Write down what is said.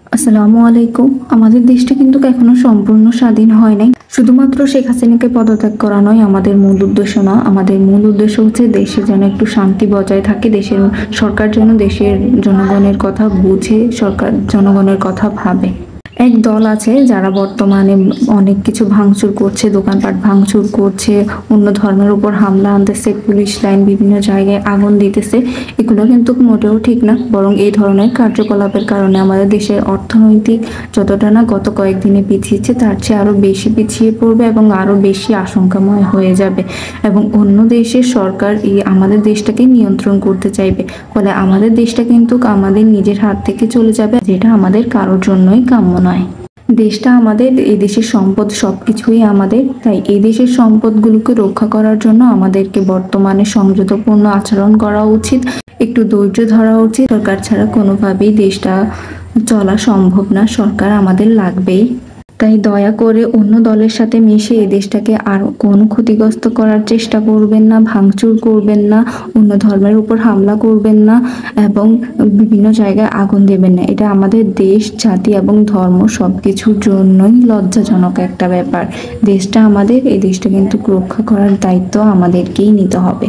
আসসালামু আলাইকুম। আমাদের দেশটা কিন্তু এখনো সম্পূর্ণ স্বাধীন হয় নাই। শুধুমাত্র শেখ হাসিনাকে পদত্যাগ করা নয় আমাদের মূল উদ্দেশ্য না। আমাদের মূল উদ্দেশ্য হচ্ছে দেশে যেন একটু শান্তি বজায় থাকে, দেশের সরকার যেন দেশের জনগণের কথা বুঝে, সরকার জনগণের কথা ভাবে। এক দল আছে যারা বর্তমানে অনেক কিছু ভাঙচুর করছে, দোকানপাট ভাঙচুর করছে, অন্য ধর্মের উপর হামলা আনতেছে, পুলিশ লাইন বিভিন্ন জায়গায় আগুন দিতেছে। এগুলো কিন্তু মোটেও ঠিক না, বরং এই ধরনের কার্যকলাপের কারণে আমাদের দেশের অর্থনৈতিক যতটা না গত কয়েকদিনে পিছিয়েছে তার চেয়ে আরো বেশি পিছিয়ে পড়বে এবং আরো বেশি আশঙ্কাময় হয়ে যাবে। এবং অন্য দেশের সরকার এই আমাদের দেশটাকে নিয়ন্ত্রণ করতে চাইবে, ফলে আমাদের দেশটা কিন্তু আমাদের নিজের হাত থেকে চলে যাবে, যেটা আমাদের কারোর জন্যই কাম্য নয়। দেশটা আমাদের, এই দেশের সম্পদ সবকিছুই আমাদের, তাই এই দেশের সম্পদগুলোকে রক্ষা করার জন্য আমাদেরকে বর্তমানে সংযতপূর্ণ আচরণ করা উচিত, একটু ধৈর্য ধরা উচিত। সরকার ছাড়া কোনোভাবেই দেশটা চলা সম্ভব না, সরকার আমাদের লাগবেই। তাই দয়া করে অন্য দলের সাথে মিশে এই দেশটাকে আর কোনো ক্ষতিগ্রস্ত করার চেষ্টা করবেন না, ভাঙচুর করবেন না, অন্য ধর্মের উপর হামলা করবেন না এবং বিভিন্ন জায়গায় আগুন দেবেন না। এটা আমাদের দেশ, জাতি এবং ধর্ম সবকিছুর জন্যই লজ্জাজনক একটা ব্যাপার। দেশটা আমাদের, এই দেশটা কিন্তু রক্ষা করার দায়িত্ব আমাদেরকেই নিতে হবে।